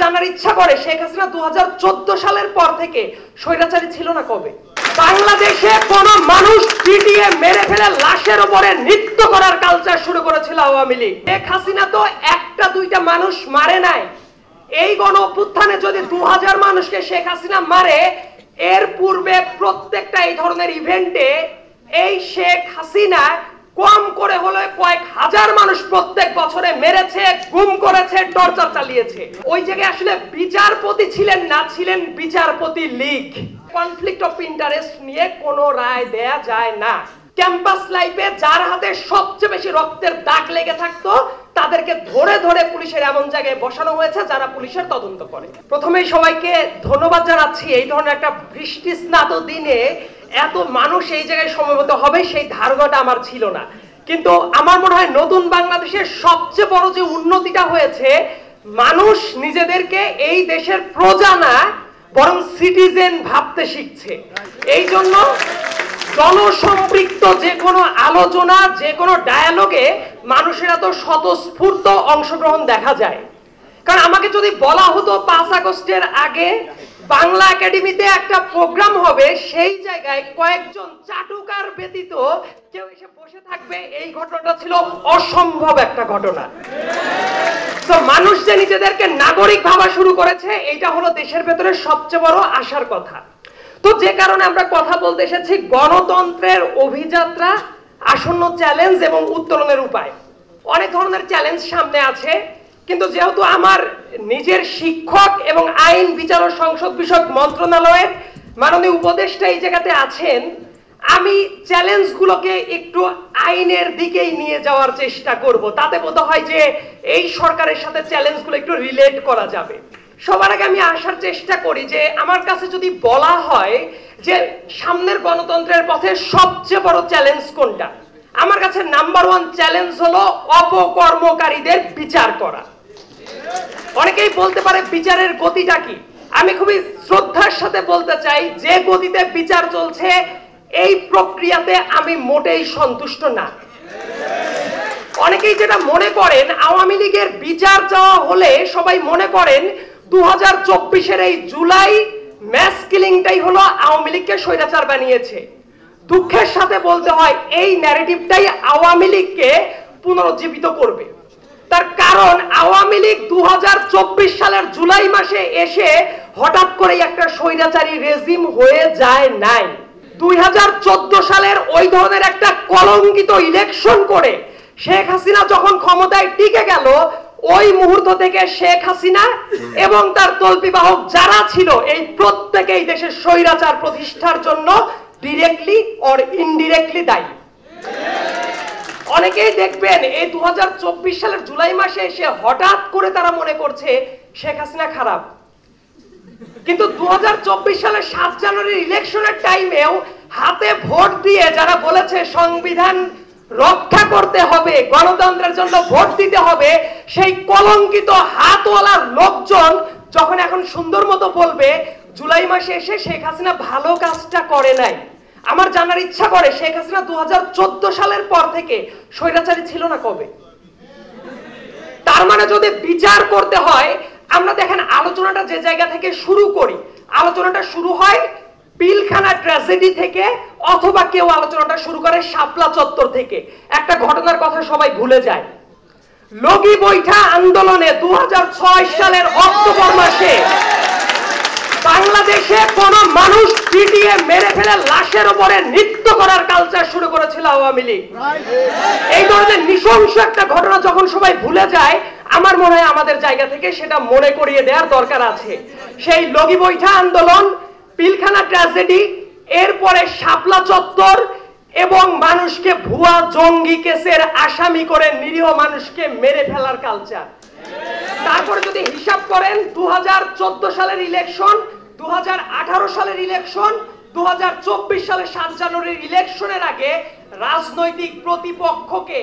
জানার ইচ্ছা করে শেখ হাসিনা 2014 সালের পর থেকে স্বৈরাচারী ছিল না কবে? বাংলাদেশে কোন মানুষ পিটিয়ে মেরে ফেলে লাশের উপরে নৃত্য করার কালচার শুরু করেছিল আওয়ামী লীগ। শেখ হাসিনা তো একটা দুইটা মানুষ মারে নাই। এই গণ অভ্যুত্থানে যদি 2000 মানুষকে শেখ হাসিনা মারে, এর পূর্বে প্রত্যেকটা এই ধরনের ইভেন্টে এই শেখ হাসিনা কম করে হলে কয়েক হাজার মানুষ প্রত্যেক বছরে মেরেছে, গুম করেছে, টর্চার চালিয়েছে। ওই জায়গায় আসলে বিচারপতি ছিলেন না, ছিলেন বিচারপতি লীগ। কনফ্লিক্ট অফ ইন্টারেস্ট নিয়ে কোনো রায় দেয়া যায় না। ক্যাম্পাস লাইফে যার হাতে সবচেয়ে বেশি রক্তের দাগ লেগে থাকতো তাদেরকে ধরে ধরে পুলিশের এমন জায়গায় বসানো হয়েছে যারা পুলিশের তদন্ত করে। প্রথমেই সবাইকে ধন্যবাদ জানাচ্ছি। এই ধরনের একটা বৃষ্টি স্নাত দিনে এত মানুষ এই জায়গায় সমবেত হবে সেই ধারণাটা আমার ছিল না। কিন্তু আমার মনে হয় নতুন বাংলাদেশের সবচেয়ে বড় যে উন্নতিটা হয়েছে, মানুষ নিজেদেরকে এই দেশের প্রজা না বরং সিটিজেন ভাবতে শিখছে। এই জন্য জনসম্পৃক্ত যে কোনো আলোচনা, যে কোনো ডায়ালগে মানুষের এত স্বতঃস্ফূর্ত অংশগ্রহণ দেখা যায়। কারণ আমাকে যদি বলা হতো 5 আগস্টের আগে বাংলা একাডেমিতে একটা প্রোগ্রাম হবে, সেই জায়গায় কয়েকজন চাটুকার ব্যতীত কেউ এসে বসে থাকবে, এই ঘটনাটা ছিল অসম্ভব একটা ঘটনা। তো মানুষ যে নিজেদেরকে নাগরিক ভাবা শুরু করেছে, এইটা হলো দেশের ভেতরে সবচেয়ে বড় আশার কথা। তো যে কারণে আমরা কথা বলতে এসেছি গণতন্ত্রের অভিযাত্রা, আসন্ন চ্যালেঞ্জ এবং উত্তরণের উপায়। অনেক ধরনের চ্যালেঞ্জ সামনে আছে, কিন্তু যেহেতু আমার নিজের শিক্ষক এবং আইন বিচার ও সংসদ বিষয়ক মন্ত্রণালয়ের মাননীয় উপদেষ্টা এই জায়গাতে আছেন, আমি চ্যালেঞ্জগুলোকে একটু আইনের দিকেই নিয়ে যাওয়ার চেষ্টা করব। তাতে বোধ হয় যে এই সরকারের সাথে চ্যালেঞ্জগুলো একটু রিলেট করা যাবে। সবার আগে আমি আসার চেষ্টা করি যে আমার কাছে যদি বলা হয় যে সামনের গণতন্ত্রের পথে সবচেয়ে বড় চ্যালেঞ্জ কোনটা, আমার কাছে নাম্বার 1 চ্যালেঞ্জ হলো অপকর্মকারীদের বিচার করা। অনেকেই বলতে পারে বিচারের গতিটা কি। আমি খুবই শ্রদ্ধার সাথে বলতে চাই, যে গতিতে বিচার চলছে এই প্রক্রিয়াতে আমি মোটেই সন্তুষ্ট না। অনেকেই যেটা মনে করেন আওয়ামী লীগের বিচার চাওয়া হলে সবাই মনে করেন 2024-এর এই জুলাই ম্যাস কিলিংটাই হলো আওয়ামী লীগকে স্বৈরাচার বানিয়েছে। দুঃখের সাথে বলতে হয় এই ন্যারেটিভটাই আওয়ামী লীগকে পুনরুজ্জীবিত করবে। তার কারণ আওয়ামী লীগ 2024 সালের জুলাই মাসে এসে হঠাৎ করে একটা স্বৈরাচারী রেজিম হয়ে যায় নাই। 2014 সালের ওই ধরনের একটা কলঙ্কিত ইলেকশন করে শেখ হাসিনা যখন ক্ষমতায় টিকে গেল, ওই মুহূর্ত থেকে শেখ হাসিনা এবং তার তল্পিবাহক যারা ছিল এই প্রত্যেকেই দেশের স্বৈরাচার প্রতিষ্ঠার জন্য ডিরেক্টলি অর ইনডিরেক্টলি দায়ী। অনেকেই দেখবেন এই 2024 সালের জুলাই মাসে এসে হঠাৎ করে তারা মনে করছে শেখ হাসিনা খারাপ, কিন্তু 2024 সালের 7 জানুয়ারির ইলেকশনের টাইমেও হাতে ভোট দিয়ে যারা বলেছে সংবিধান রক্ষা করতে হবে, গণতন্ত্রের জন্য ভোট দিতে হবে, সেই কলঙ্কিত হাতওয়ালা লোকজন যখন এখন সুন্দর মতো বলবে জুলাই মাসে এসে শেখ হাসিনা ভালো কাজটা করে নাই, আমার জানার ইচ্ছা করে শেখ হাসিনা 2014 সালের পর থেকে স্বৈরাচারী ছিল না কবে? তার মানে যদি বিচার করতে হয়, আমরা দেখেন আলোচনাটা যে জায়গা থেকে শুরু করি, আলোচনাটা শুরু হয় পিলখানা ট্র্যাজেডি থেকে, অথবা কেউ আলোচনাটা শুরু করে শাপলা চত্বর থেকে। একটা ঘটনার কথা সবাই ভুলে যায়। লগি বৈঠা আন্দোলনে 2006 সালের অক্টোবর মাসে বাংলাদেশে কোন মানুষ পিটিয়ে মেরে ফেলে লাশের উপরে নৃত্য করার কালচার শুরু করেছিল আওয়ামী লীগ। এই ধরনের নৃশংস একটা ঘটনা যখন সবাই ভুলে যায়, আমার মনে হয় আমাদের জায়গা থেকে সেটা মনে করিয়ে দেওয়ার দরকার আছে। সেই লগি বৈঠা আন্দোলন, পিলখানা ট্র্যাজেডি, এরপরে শাপলা চত্বর এবং মানুষকে ভুয়া জঙ্গি কেসের আসামি করে নিরীহ মানুষকে মেরে ফেলার কালচার। তারপরে যদি হিসাব করেন 2014 সালের ইলেকশন, 2018 সালের ইলেকশন, 2024 সালের 7 জানুয়ারির ইলেকশনের আগে রাজনৈতিক প্রতিপক্ষকে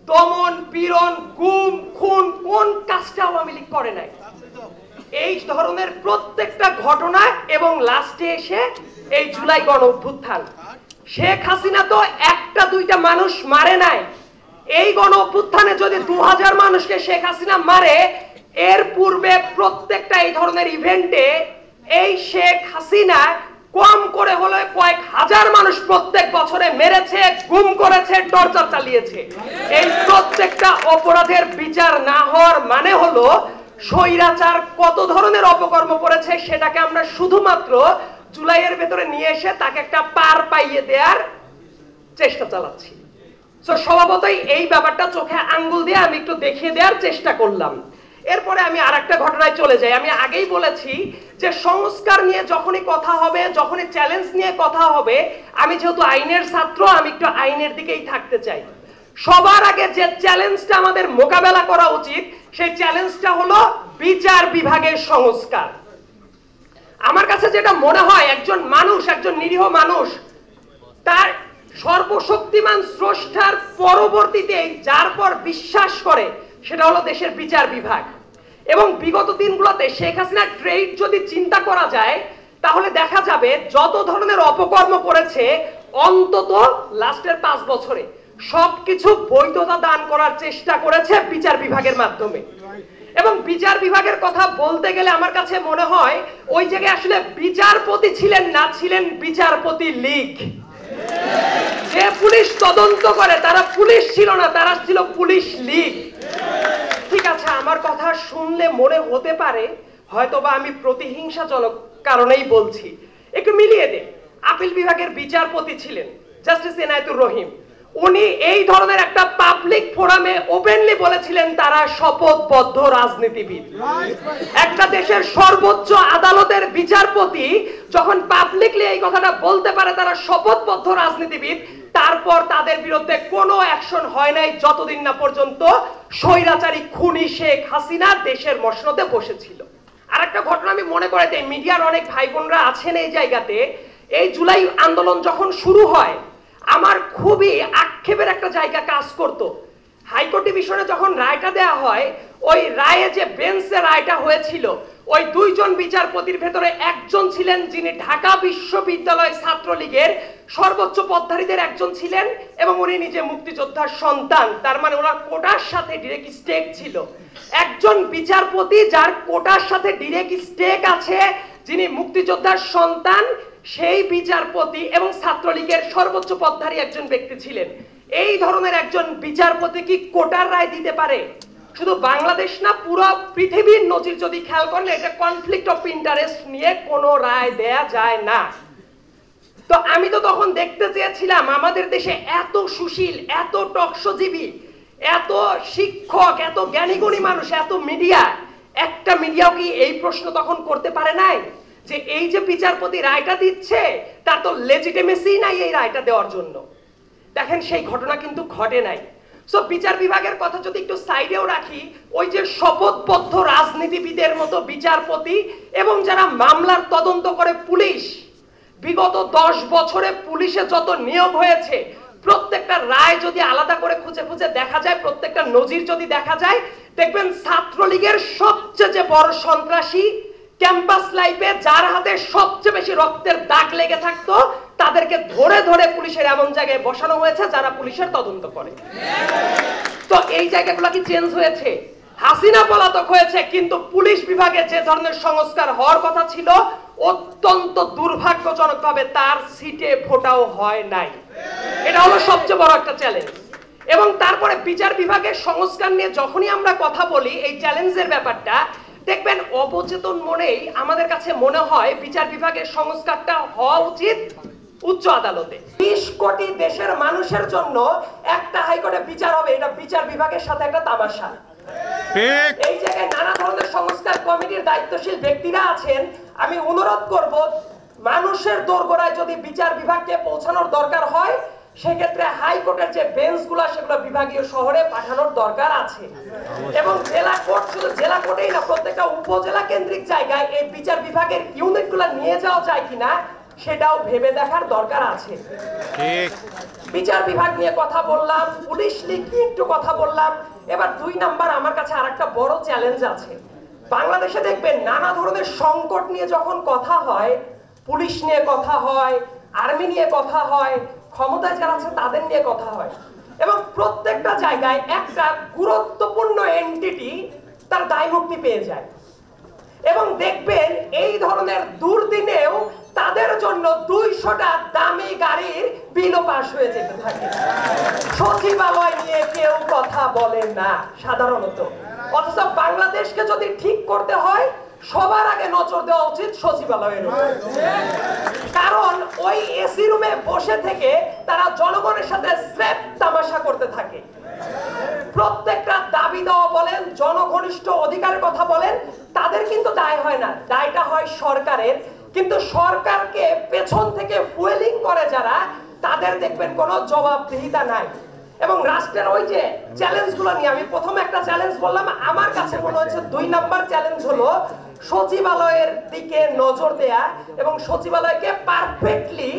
দমন পীড়ন, গুম খুন, কোন কাজটা আওয়ামী লীগ করে নাই? এই ধরনের প্রত্যেকটা ঘটনা এবং লাস্টে এসে এই জুলাই গণ অভ্যুত্থান। শেখ হাসিনা তো একটা দুইটা মানুষ মারে নাই। এই গণ অভ্যুত্থানে যদি 2000 মানুষকে শেখ হাসিনা মারে, এর পূর্বে প্রত্যেকটা এই ধরনের ইভেন্টে এই শেখ হাসিনা কম করে হলে কয়েক হাজার মানুষ প্রত্যেক বছরে মেরেছে, গুম করেছে, টর্চার চালিয়েছে। এই প্রত্যেকটা অপরাধের বিচার না হওয়ার মানে হলো স্বৈরাচার কত ধরনের অপকর্ম করেছে সেটাকে আমরা শুধুমাত্র জুলাইয়ের ভেতরে নিয়ে এসে তাকে একটা পার পাইয়ে দেওয়ার চেষ্টা চালাচ্ছি। সো স্বভাবতই এই ব্যাপারটা চোখে আঙ্গুল দিয়ে আমি একটু দেখিয়ে দেওয়ার চেষ্টা করলাম। এরপরে আমি আরেকটা ঘটনায় চলে যাই। আমি আগেই বলেছি যে সংস্কার নিয়ে যখনই কথা হবে, যখনই চ্যালেঞ্জ নিয়ে কথা হবে, আমি যেহেতু আইনের ছাত্র, আমি একটু আইনের দিকেই থাকতে চাই। সবার আগে যে চ্যালেঞ্জটা আমাদের মোকাবেলা করা উচিত সেই চ্যালেঞ্জটা হলো বিচার বিভাগের সংস্কার। আমার কাছে যেটা মনে হয়, একজন মানুষ, একজন নিরীহ মানুষ তার সর্বশক্তিমান স্রষ্টার পরবর্তীতে যার পর বিশ্বাস করে সেটা হলো দেশের বিচার বিভাগ। এবং বিগত দিনগুলোতে শেখ হাসিনার ট্রেড যদি চিন্তা করা যায় তাহলে দেখা যাবে যত ধরনের অপকর্ম করেছে অন্তত লাস্টের 5 বছরে সবকিছু বৈধতা দান করার চেষ্টা করেছে বিচার বিভাগের মাধ্যমে। এবং বিচার বিভাগের কথা বলতে গেলে আমার কাছে মনে হয় ওই জায়গায় আসলে বিচারপতি ছিলেন না, ছিলেন বিচারপতি লীগ। যে পুলিশ তদন্ত করে তারা পুলিশ ছিল না, তারা ছিল পুলিশ লীগ। ঠিক আছে, আমার কথা শুনলে মনে হতে পারে হয়তোবা আমি প্রতিহিংসাজনক কারণেই বলছি। একটু মিলিয়ে দে, আপিল বিভাগের বিচারপতি ছিলেন জাস্টিস এনায়েতুর রহিম। উনি এই ধরনের একটা পাবলিক ফোরামে ওপেনলি বলেছিলেন তারা শপথবদ্ধ রাজনীতিবিদ। একটা দেশের সর্বোচ্চ আদালতের বিচারপতি যখন পাবলিকলি এই কথাটা বলতে পারে তারা শপথবদ্ধ রাজনীতিবিদ, তারপর তাদের বিরুদ্ধে কোনো অ্যাকশন হয় নাই যতদিন না পর্যন্ত স্বৈরাচারী খুনি শেখ হাসিনা দেশের মসনদে বসেছিল। আর একটা ঘটনা আমি মনে করে দেই, মিডিয়ার অনেক ভাই বোনরা আছেন এই জায়গাতে। এই জুলাই আন্দোলন যখন শুরু হয় আমার খুবই আক্ষেপের একটা জায়গা কাজ করত। হাইকোর্ট ডিভিশনে যখন রায়টা দেয়া হয়, ওই রায়ে যে বেঞ্চে রায়টা হয়েছিল ওই 2 জন বিচারপতির ভেতরে একজন ছিলেন যিনি ঢাকা বিশ্ববিদ্যালয় ছাত্রলীগের সর্বোচ্চ পদধারীদের একজন ছিলেন এবং উনি নিজে মুক্তিযোদ্ধার সন্তান। তার মানে ওনার কোটার সাথে ডিরেক্ট স্টেক ছিল। একজন বিচারপতি যার কোটার সাথে ডিরেক্ট স্টেক আছে, যিনি মুক্তিযোদ্ধার সন্তান, সেই বিচারপতি এবং ছাত্রলীগের সর্বোচ্চ পদধারী একজন ব্যক্তি ছিলেন। এই ধরনের একজন বিচারপতি কি কোটার রায় দিতে পারে? শুধু বাংলাদেশ না, পুরো পৃথিবীর নজির যদি খেয়াল করেন এটা কনফ্লিক্ট অফ ইন্টারেস্ট নিয়ে কোনো রায় দেয়া যায় না। তো আমি তো তখন দেখতে চেয়েছিলাম আমাদের দেশে এত সুশীল, এত টকশোজীবী, এত শিক্ষক, এত জ্ঞানীগুণী মানুষ, এত মিডিয়া, একটা মিডিয়াও কি এই প্রশ্ন তখন করতে পারে নাই যে এই যে বিচারপতি রায়টা দিচ্ছে তার তো লেজিটিমেসি নাই এই রায়টা দেওয়ার জন্য? দেখেন সেই ঘটনা কিন্তু ঘটে নাই। সো বিচার বিভাগের কথা যদি একটু সাইডেও রাখি, ওই যে শপথবদ্ধ রাজনীতিবিদের মতো বিচারপতি এবং যারা মামলার তদন্ত করে পুলিশ, বিগত 10 বছরে পুলিশে যত নিয়োগ হয়েছে প্রত্যেকটা রায় যদি আলাদা করে খুঁজে খুঁজে দেখা যায়, প্রত্যেকটা নজির যদি দেখা যায়, দেখবেন ছাত্রলীগের সবচেয়ে যে বড় সন্ত্রাসী ক্যাম্পাস লাইফে যার হাতে সবচেয়ে বেশি রক্তের দাগ লেগে থাকতো তাদেরকে ধরে ধরে পুলিশের এমন জায়গায় বসানো হয়েছে যারা পুলিশের তদন্ত করে। তো এই জায়গাগুলো কি চেঞ্জ হয়েছে? হাসিনা পলাতক হয়েছে কিন্তু পুলিশ বিভাগে যে ধরনের সংস্কার হওয়ার কথা ছিল অত্যন্ত দুর্ভাগ্যজনকভাবে তার সিটে ভোটাও হয় নাই। এটা হলো সবচেয়ে বড় একটা চ্যালেঞ্জ। এবং তারপরে বিচার বিভাগের সংস্কার নিয়ে যখনই আমরা কথা বলি, এই চ্যালেঞ্জের ব্যাপারটা দেখবেন অবচেতন মনেই আমাদের কাছে মনে হয় বিচার বিভাগের সংস্কারটা হওয়া উচিত উচ্চ আদালতে। 20 কোটি দেশের মানুষের জন্য একটা হাইকোর্টে বিচার হবে, এটা বিচার বিভাগের সাথে একটা তামাশা। এই জায়গায় নানা ধরনের সংস্কার কমিটির দায়িত্বশীল ব্যক্তিরা আছেন। আমি অনুরোধ করব মানুষের দোরগোড়ায় যদি বিচার বিভাগকে পৌঁছানোর দরকার হয় সেক্ষেত্রে হাইকোর্টের যে বেঞ্চগুলো সেগুলো বিভাগীয় শহরে পাঠানোর দরকার আছে। এবং জেলা কোর্ট, শুধু জেলা কোর্টেই না, প্রত্যেকটা উপজেলা কেন্দ্রিক জায়গায় এই বিচার বিভাগের ইউনিটগুলো নিয়ে যাওয়া যায় কিনা সেটাও ভেবে দেখার দরকার আছে। বিচার বিভাগ নিয়ে কথা বললাম, পুলিশ লীগ নিয়ে একটু কথা বললাম। এবার 2 নাম্বার আমার কাছে আরেকটা বড় চ্যালেঞ্জ আছে। বাংলাদেশে দেখবেন নানা ধরনের সংকট নিয়ে যখন কথা হয়, পুলিশ নিয়ে কথা হয়, আর্মি নিয়ে কথা হয়, ক্ষমতায় যারা আছে তাদের নিয়ে কথা হয়, এবং প্রত্যেকটা জায়গায় একটা গুরুত্বপূর্ণ এন্টিটি তার দায় মুক্তি পেয়ে যায়। এবং নির্বাচনের দুর্দিনেও তাদের জন্য 200টা দামি গাড়ির বিলও পাস হয়ে যেতে থাকে। সচিবালয় নিয়ে কেউ কথা বলে না সাধারণত, অথচ বাংলাদেশকে যদি ঠিক করতে হয় সবার আগে নজর দেওয়া উচিত সচিবালয়ের উপর। কারণ ওই এসি রুমে বসে থেকে তারা জনগণের সাথে স্রেফ তামাশা করতে থাকে। প্রত্যেকটা দাবি দেওয়া বলেন, জনঘনিষ্ঠ অধিকারের কথা বলেন, তাদের কিন্তু দায় হয় না, দায়টা হয় সরকারের। কিন্তু সরকারকে পেছন থেকে ফুয়েলিং করে যারা, তাদের দেখবেন কোনো জবাবদিহিতা নাই। এবং রাষ্ট্রের ওই যে চ্যালেঞ্জগুলো নিয়ে আমি প্রথমে একটা চ্যালেঞ্জ বললাম, আমার কাছে মনে হচ্ছে 2 নাম্বার চ্যালেঞ্জ হলো সচিবালয়ের দিকে নজর দেয়া এবং সচিবালয়কে পারফেক্টলি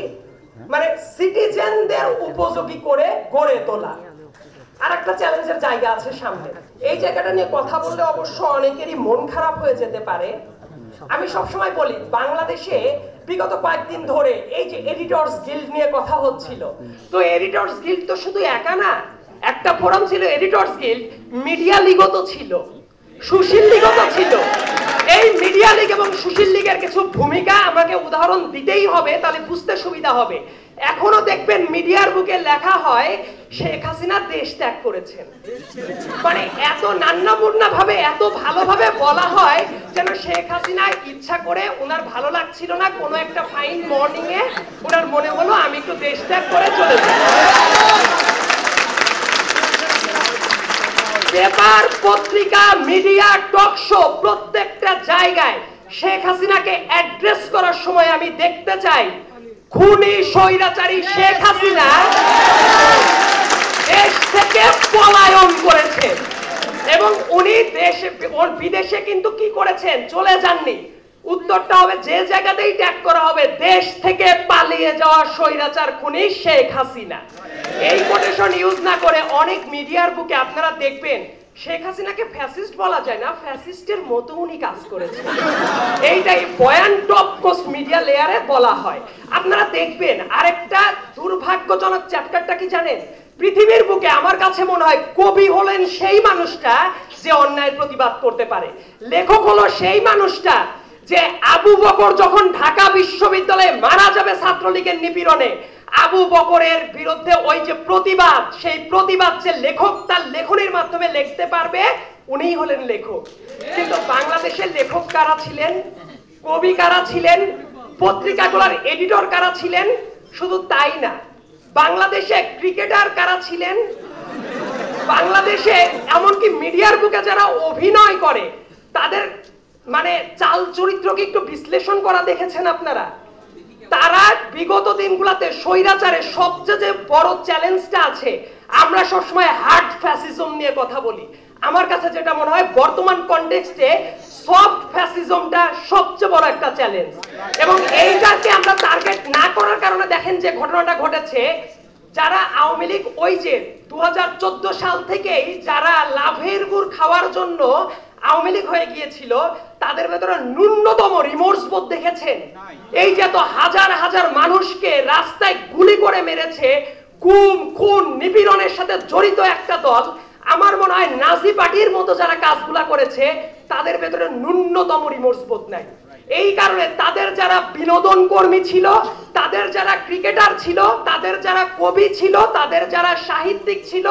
মানে সিটিজেনদের উপযোগী করে গড়ে তোলা। আর একটা চ্যালেঞ্জের জায়গা আছে সামনে, এই জায়গাটা নিয়ে কথা বললে অবশ্য অনেকেরই মন খারাপ হয়ে যেতে পারে। আমি সবসময় বলি, বাংলাদেশে বিগত কয়েকদিন ধরে এই যে এডিটর্স গিল্ড নিয়ে কথা হচ্ছিল, তো এডিটর্স গিল্ড তো শুধু একা না, একটা ফোরাম ছিল এডিটর্স গিল্ড, মিডিয়া লীগও তো ছিল, সুশীল লীগও তো ছিল। এই মিডিয়া লীগ এবং সুশীল লীগের কিছু ভূমিকা আমাকে উদাহরণ দিতেই হবে, তাহলে বুঝতে সুবিধা হবে। এখনো দেখবেন মিডিয়ার বুকে লেখা হয় শেখ হাসিনা দেশ ত্যাগ করেছেন, মানে এত নান্নামুন্না ভাবে এত ভালোভাবে বলা হয় যেন শেখ হাসিনা ইচ্ছা করে ওনার ভালো লাগছিল না, কোনো একটা ফাইন মর্নিং এ ওনার মনে হলো আমি একটু দেশ ত্যাগ করে চলে যাই। পেপার, পত্রিকা, মিডিয়া, টক শো, প্রত্যেকটা জায়গায় শেখ হাসিনাকে অ্যাড্রেস করার সময় আমি দেখতে চাই খুনি স্বৈরাচারী শেখ হাসিনা দেশ থেকে পলায়ন করেছেন এবং উনি দেশে বিদেশে কিন্তু কি করেছেন, চলে যাননি। উত্তরটা হবে যে জায়গাতেই ট্যাগ করা হবে দেশ থেকে পালিয়ে যাওয়া স্বৈরাচার খুনি শেখ হাসিনা। এই কোটেশন ইউজ না করে অনেক মিডিয়ার বুকে আপনারা দেখবেন শেখ হাসিনাকে ফ্যাসিস্ট বলা যায় না, ফ্যাসিস্টের মতো উনি কাজ করেছেন, এইটাই বয়ান টপ কোস্ট মিডিয়া লেয়ারে বলা হয়। আপনারা দেখবেন আরেকটা দুর্ভাগ্যজনক চ্যাপ্টারটা কি জানেন, পৃথিবীর বুকে আমার কাছে মনে হয় কবি হলেন সেই মানুষটা যে অন্যায়ের প্রতিবাদ করতে পারে, লেখক হলো সেই মানুষটা যে আবু বকর যখন ঢাকা বিশ্ববিদ্যালয়ে মারা যাবে ছাত্রলীগের নিপীড়নে, আবু বকরের বিরুদ্ধে ওই যে প্রতিবাদ, সেই প্রতিবাদ যে লেখক তার লেখনের মাধ্যমে লিখতে পারবে, উনিই হলেন লেখক। কিন্তু বাংলাদেশের লেখক কারা ছিলেন, কবি কারা ছিলেন, পত্রিকাগুলোর এডিটর কারা ছিলেন, শুধু তাই না, বাংলাদেশে ক্রিকেটার কারা ছিলেন, বাংলাদেশে এমনকি মিডিয়ার বুকে যারা অভিনয় করে তাদের মানে চাল চরিত্রকে একটু বিশ্লেষণ করা দেখেছেন আপনারা? তারা বিগত দিনগুলোতে স্বৈরাচারের সবচেয়ে যে বড় চ্যালেঞ্জটা আছে, আমরা সবসময় হার্ড ফ্যাসিজম নিয়ে কথা বলি, আমার কাছে যেটা মনে হয় বর্তমান কনটেক্সটে সফট ফ্যাসিজমটা সবচেয়ে বড় একটা চ্যালেঞ্জ। এবং এইটাকে আমরা টার্গেট না করার কারণে দেখেন যে ঘটনাটা ঘটেছে, যারা আওয়ামী লীগ ওই যে 2014 সাল থেকেই যারা লাভের গুড় খাওয়ার জন্য আওয়ামী লীগ হয়ে গিয়েছিল, তাদের ভেতরে ন্যূনতম রিমোর্স বোধ দেখেছেন? এই যে তো হাজার হাজার মানুষকে রাস্তায় গুলি করে মেরেছে, গুম খুন নিপীড়নের সাথে জড়িত একটা দল, আমার মনে হয় নাজি পার্টির মতো যারা কাজগুলা করেছে তাদের ভেতরে ন্যূনতম রিমোর্স বোধ নাই। এই কারণে তাদের যারা বিনোদন কর্মী ছিল, তাদের যারা ক্রিকেটার ছিল, তাদের যারা কবি ছিল, তাদের যারা সাহিত্যিক ছিল,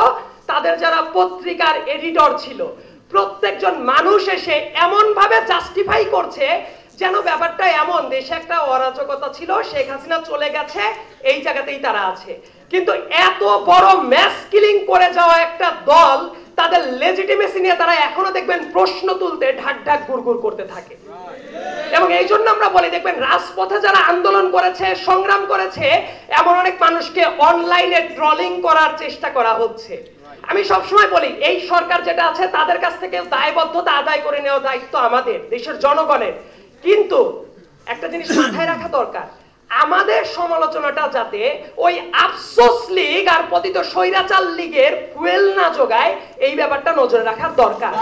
তাদের যারা পত্রিকার এডিটর ছিল, প্রত্যেকজন মানুষ এসে এমন ভাবে জাস্টিফাই করছে যেন ব্যাপারটা এমন দেশে একটা অরাজকতা ছিল, শেখ হাসিনা চলে গেছে, এই জায়গাতেই তারা আছে। কিন্তু এত বড় ম্যাস কিলিং করে যাওয়া একটা দল, তাদের লেজিটিমেসি নিয়ে তারা এখনো দেখবেন প্রশ্ন তুলতে ঢাক ঢাক গুড়গুড় করতে থাকে। এবং এই জন্য আমরা বলি, দেখবেন রাজপথে যারা আন্দোলন করেছে, সংগ্রাম করেছে, এমন অনেক মানুষকে অনলাইনে ট্রলিং করার চেষ্টা করা হচ্ছে। আমি সবসময় বলি, এই সরকার যেটা আছে তাদের কাছ থেকে দায়বদ্ধতা আদায় করে নেওয়া দায়িত্ব আমাদের দেশের জনগণের। কিন্তু একটা জিনিস মাথায় রাখা দরকার, আমাদের সমালোচনাটা যাতে ওই আফসোস লীগ আর পতিত স্বৈরাচার লীগের ফুয়েল না যোগায়, এই ব্যাপারটা নজরে রাখার দরকার।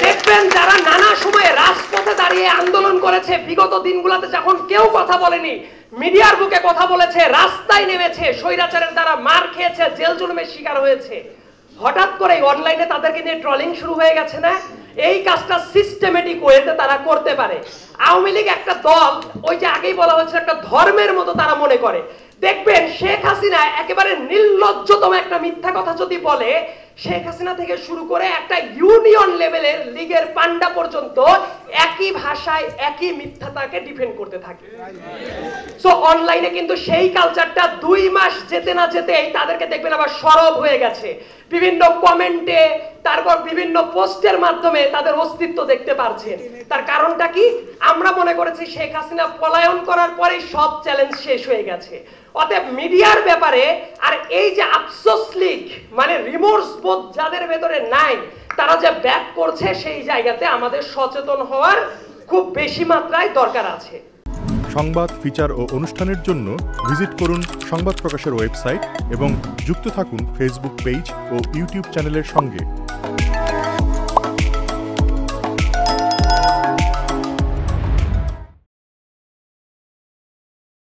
দেখবেন যারা নানা সময়ে রাজপথে দাঁড়িয়ে আন্দোলন করেছে, বিগত দিনগুলোতে যখন কেউ কথা বলেনি, মিডিয়ার বুকে কথা বলেছে, রাস্তায় নেমেছে, স্বৈরাচারের দ্বারা মার খেয়েছে, জেল জুলুমের শিকার হয়েছে, হঠাৎ করে অনলাইনে তাদেরকে নিয়ে ট্রলিং শুরু হয়ে গেছে না? এই কাজটা সিস্টেমেটিক ওয়েতে তারা করতে পারে। আওয়ামী লীগ একটা দল, ওই যে আগেই বলা হচ্ছে একটা ধর্মের মতো তারা মনে করে। দেখবেন শেখ হাসিনা একেবারে নির্লজ্জতম একটা মিথ্যা কথা যদি বলে, শেখ হাসিনা থেকে শুরু করে একটা ইউনিয়ন লেভেলের লীগের পান্ডা পর্যন্ত একই ভাষায় একই মিথ্যাটাকে ডিফেন্ড করতে থাকে। সো অনলাইনে কিন্তু সেই কালচারটা 2 মাস যেতে না যেতেই তাদেরকে দেখবেন আবার সরব হয়ে গেছে। বিভিন্ন কমেন্টে, তারপর বিভিন্ন পোস্টের মাধ্যমে তাদের অস্তিত্ব দেখতে পারছেন। তার কারণটা কি? আমরা মনে করেছি শেখ হাসিনা পলায়ন করার পরেই সব চ্যালেঞ্জ শেষ হয়ে গেছে। অতএব মিডিয়ার ব্যাপারে আর এই যে আফসোস লীগ, মানে রিমোর্স বোধ যাদের ভেতরে নাই, তারা যে ব্যাক করছে, সেই জায়গাতে আমাদের সচেতন হওয়ার খুব বেশি মাত্রায় দরকার আছে। সংবাদ, ফিচার ও অনুষ্ঠানের জন্য ভিজিট করুন সংবাদ প্রকাশের ওয়েবসাইট এবং যুক্ত থাকুন ফেসবুক পেজ ও ইউটিউব চ্যানেলের সঙ্গে।